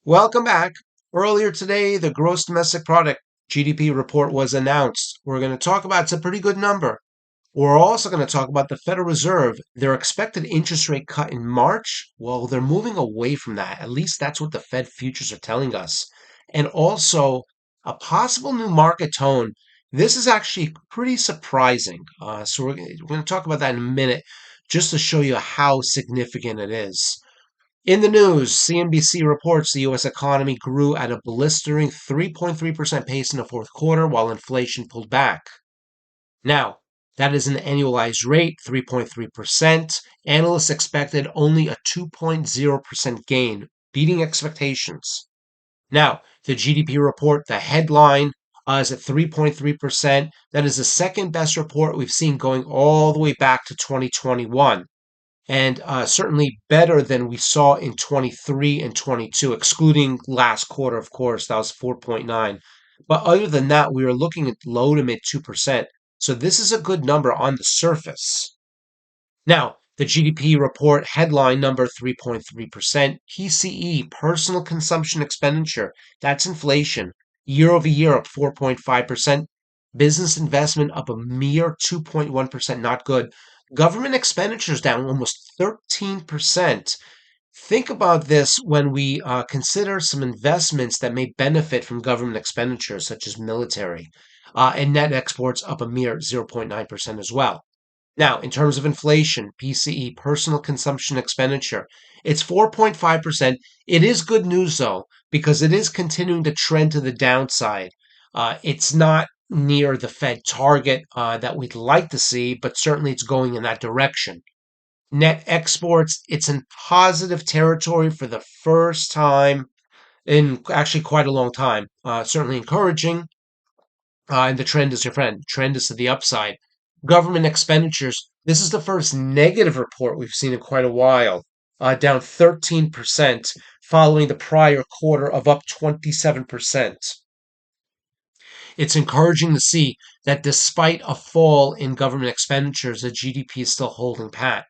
Welcome back. Earlier today, the gross domestic product GDP report was announced. We're going to talk about it's a pretty good number. We're also going to talk about the Federal Reserve, their expected interest rate cut in March. Well, they're moving away from that. At least that's what the Fed futures are telling us. And also a possible new market tone. This is actually pretty surprising. So we're going to talk about that in a minute just to show you how significant it is. In the news, CNBC reports the U.S. economy grew at a blistering 3.3% pace in the fourth quarter while inflation pulled back. Now, that is an annualized rate, 3.3%. Analysts expected only a 2.0% gain, beating expectations. Now, the GDP report, the headline is at 3.3%. That is the second best report we've seen going all the way back to 2021 and certainly better than we saw in 23 and 22, excluding last quarter, of course, that was 4.9. But other than that, we were looking at low to mid 2%. So this is a good number on the surface. Now, the GDP report headline number 3.3%, PCE, personal consumption expenditure, that's inflation, year over year up 4.5%, business investment up a mere 2.1%, not good. Government expenditures down almost 13%. Think about this when we consider some investments that may benefit from government expenditures, such as military, and net exports up a mere 0.9% as well. Now, in terms of inflation, PCE, personal consumption expenditure, it's 4.5%. It is good news, though, because it is continuing to trend to the downside. It's not near the Fed target that we'd like to see, but certainly it's going in that direction. Net exports, it's in positive territory for the first time in actually quite a long time. Certainly encouraging. And the trend is your friend. Trend is to the upside. Government expenditures. This is the first negative report we've seen in quite a while, down 13%, following the prior quarter of up 27%. It's encouraging to see that despite a fall in government expenditures, the GDP is still holding pat.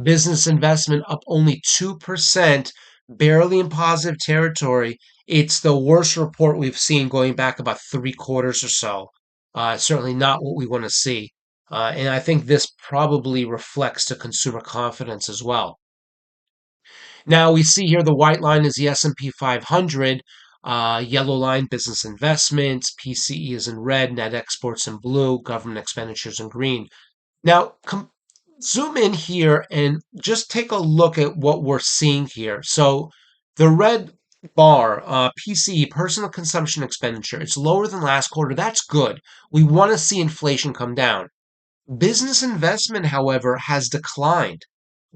Business investment up only 2%, barely in positive territory. It's the worst report we've seen going back about 3 quarters or so. Certainly not what we want to see. And I think this probably reflects to consumer confidence as well. Now we see here the white line is the S&P 500, yellow line business investments, PCE is in red, net exports in blue, government expenditures in green. Now zoom in here and just take a look at what we're seeing here. So the red bar, PCE, personal consumption expenditure, it's lower than last quarter. That's good. We want to see inflation come down. Business investment, however, has declined.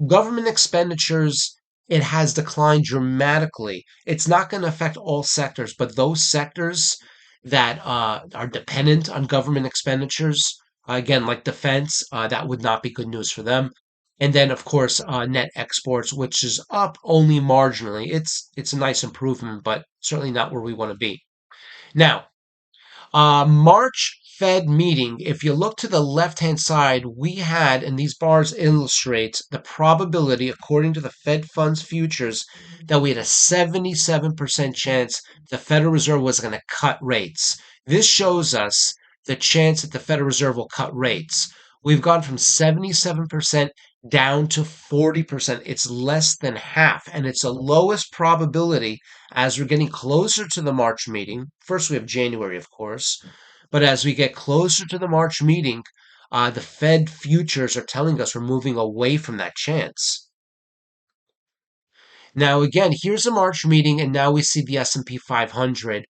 Government expenditures, it has declined dramatically. It's not going to affect all sectors, but those sectors that are dependent on government expenditures, again, like defense, that would not be good news for them. And then, of course, net exports, which is up only marginally. It's a nice improvement, but certainly not where we want to be. Now, March Fed meeting, if you look to the left-hand side, we had, and these bars illustrate the probability, according to the Fed funds futures, that we had a 77% chance the Federal Reserve was going to cut rates. This shows us the chance that the Federal Reserve will cut rates. We've gone from 77% down to 40%. It's less than half, and it's the lowest probability as we're getting closer to the March meeting. First, we have January, of course, but as we get closer to the March meeting, the Fed futures are telling us we're moving away from that chance. Now, again, here's a March meeting, and now we see the S&P 500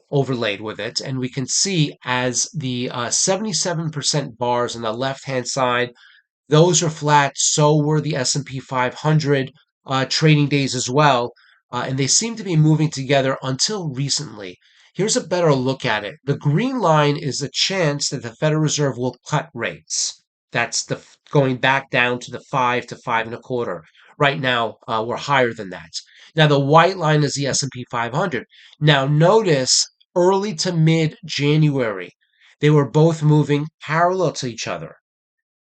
overlaid with it, and we can see as the 77% bars on the left-hand side, those are flat. So were the S&P 500 trading days as well, and they seem to be moving together until recently. Here's a better look at it. The green line is the chance that the Federal Reserve will cut rates. That's the going back down to the 5 to 5.25. Right now, we're higher than that. Now, the white line is the S&P 500. Now, notice early to mid-January, they were both moving parallel to each other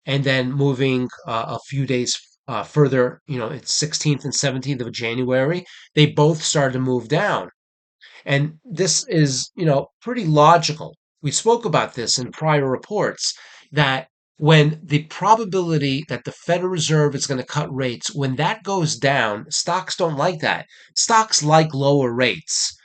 and then moving a few days further, it's 16th and 17th of January, they both started to move down. And this is, pretty logical. We spoke about this in prior reports that when the probability that the Federal Reserve is going to cut rates, when that goes down, stocks don't like that. Stocks like lower rates.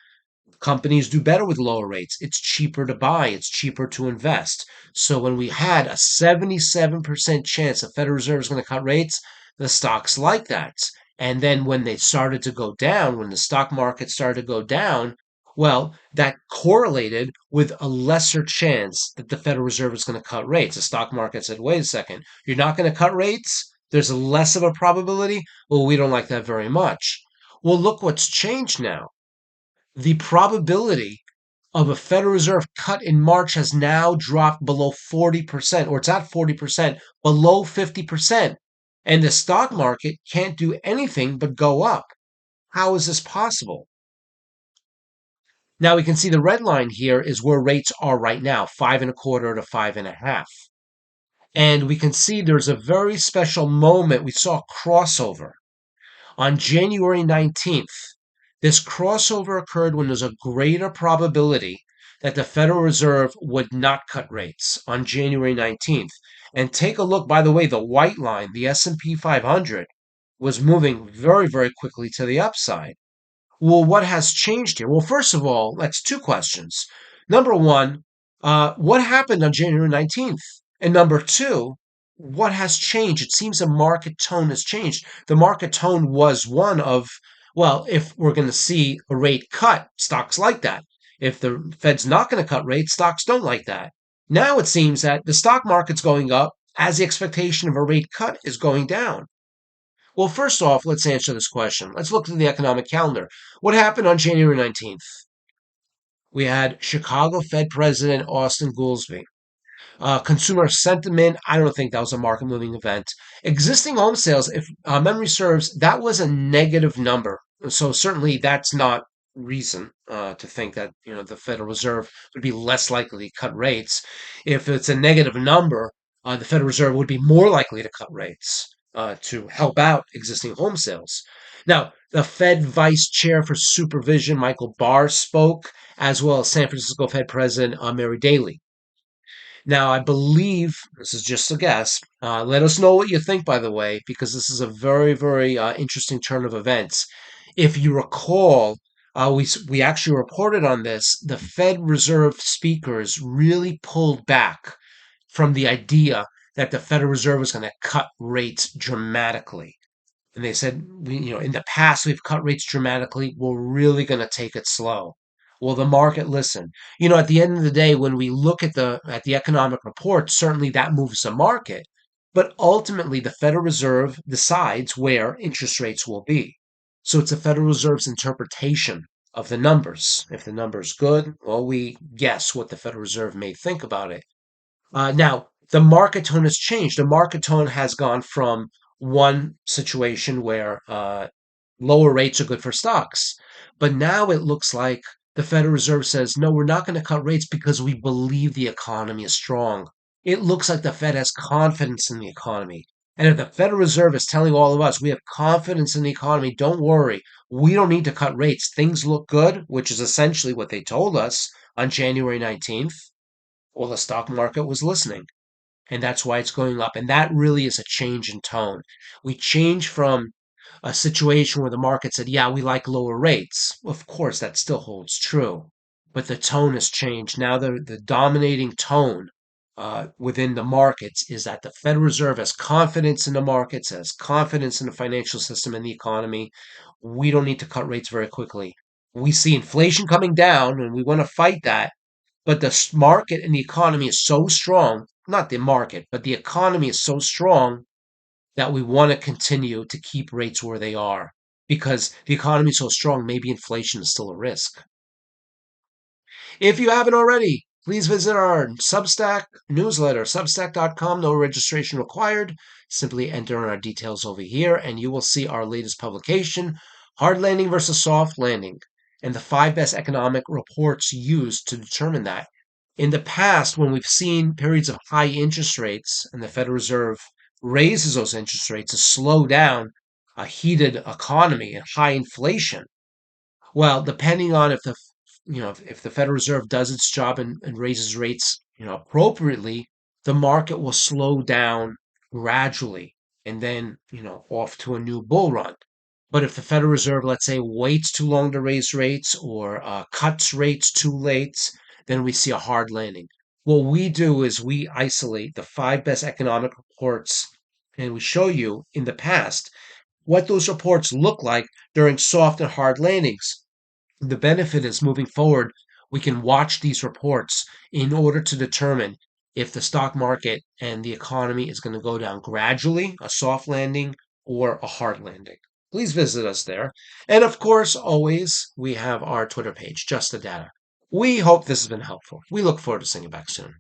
Companies do better with lower rates. It's cheaper to buy, it's cheaper to invest. So when we had a 77% chance the Federal Reserve is going to cut rates, the stocks like that. And then when they started to go down, when the stock market started to go down, well, that correlated with a lesser chance that the Federal Reserve is going to cut rates. The stock market said, wait a second, you're not going to cut rates? There's less of a probability? Well, we don't like that very much. Well, look what's changed now. The probability of a Federal Reserve cut in March has now dropped below 40%, or it's at 40%, below 50%. And the stock market can't do anything but go up. How is this possible? Now we can see the red line here is where rates are right now, 5.25 to 5.5. And we can see there's a very special moment. We saw a crossover on January 19th. This crossover occurred when there's a greater probability that the Federal Reserve would not cut rates on January 19th. And take a look, by the way, the white line, the S&P 500, was moving very, very quickly to the upside. Well, what has changed here? Well, first of all, that's two questions. Number one, what happened on January 19th? And number two, what has changed? It seems the market tone has changed. The market tone was one of, well, if we're going to see a rate cut, stocks like that. If the Fed's not going to cut rates, stocks don't like that. Now it seems that the stock market's going up as the expectation of a rate cut is going down. Well, first off, let's answer this question. Let's look at the economic calendar. What happened on January 19th? We had Chicago Fed President Austin Goolsbee. Consumer sentiment, I don't think that was a market moving event. Existing home sales, if memory serves, that was a negative number. So certainly that's not reason to think that the Federal Reserve would be less likely to cut rates. If it's a negative number, the Federal Reserve would be more likely to cut rates to help out existing home sales. Now, the Fed Vice Chair for Supervision, Michael Barr, spoke, as well as San Francisco Fed President Mary Daly. Now, I believe this is just a guess. Let us know what you think, by the way, because this is a very, very interesting turn of events. If you recall, we actually reported on this. The Fed Reserve speakers really pulled back from the idea that the Federal Reserve was going to cut rates dramatically. And they said, in the past we've cut rates dramatically. We're really going to take it slow. Well, the market listened. At the end of the day, when we look at the economic report, certainly that moves the market. But ultimately, the Federal Reserve decides where interest rates will be. So it's the Federal Reserve's interpretation of the numbers. If the number's good, well, we guess what the Federal Reserve may think about it. Now, the market tone has changed. The market tone has gone from one situation where lower rates are good for stocks. But now it looks like the Federal Reserve says, no, we're not going to cut rates because we believe the economy is strong. It looks like the Fed has confidence in the economy. And if the Federal Reserve is telling all of us we have confidence in the economy, don't worry, we don't need to cut rates. Things look good, which is essentially what they told us on January 19th. Well, the stock market was listening, and that's why it's going up. And that really is a change in tone. We change from a situation where the market said, yeah, we like lower rates. Of course, that still holds true, but the tone has changed. Now the dominating tone within the markets is that the Federal Reserve has confidence in the markets, has confidence in the financial system and the economy. We don't need to cut rates very quickly. We see inflation coming down, and we want to fight that. But the market and the economy is so strong, not the market, but the economy is so strong that we want to continue to keep rates where they are because the economy is so strong, maybe inflation is still a risk. If you haven't already, please visit our Substack newsletter, substack.com, no registration required. Simply enter in our details over here and you will see our latest publication, Hard Landing versus Soft Landing, and the 5 best economic reports used to determine that. In the past, when we've seen periods of high interest rates and the Federal Reserve raises those interest rates to slow down a heated economy and high inflation. Well, depending on if if the Federal Reserve does its job and raises rates, appropriately, the market will slow down gradually and then, off to a new bull run. But if the Federal Reserve, let's say, waits too long to raise rates or cuts rates too late, then we see a hard landing. What we do is we isolate the five best economic reports and we show you in the past what those reports look like during soft and hard landings. The benefit is moving forward, we can watch these reports in order to determine if the stock market and the economy is going to go down gradually, a soft landing, or a hard landing. Please visit us there. And of course, always, we have our Twitter page, Just the Data. We hope this has been helpful. We look forward to seeing you back soon.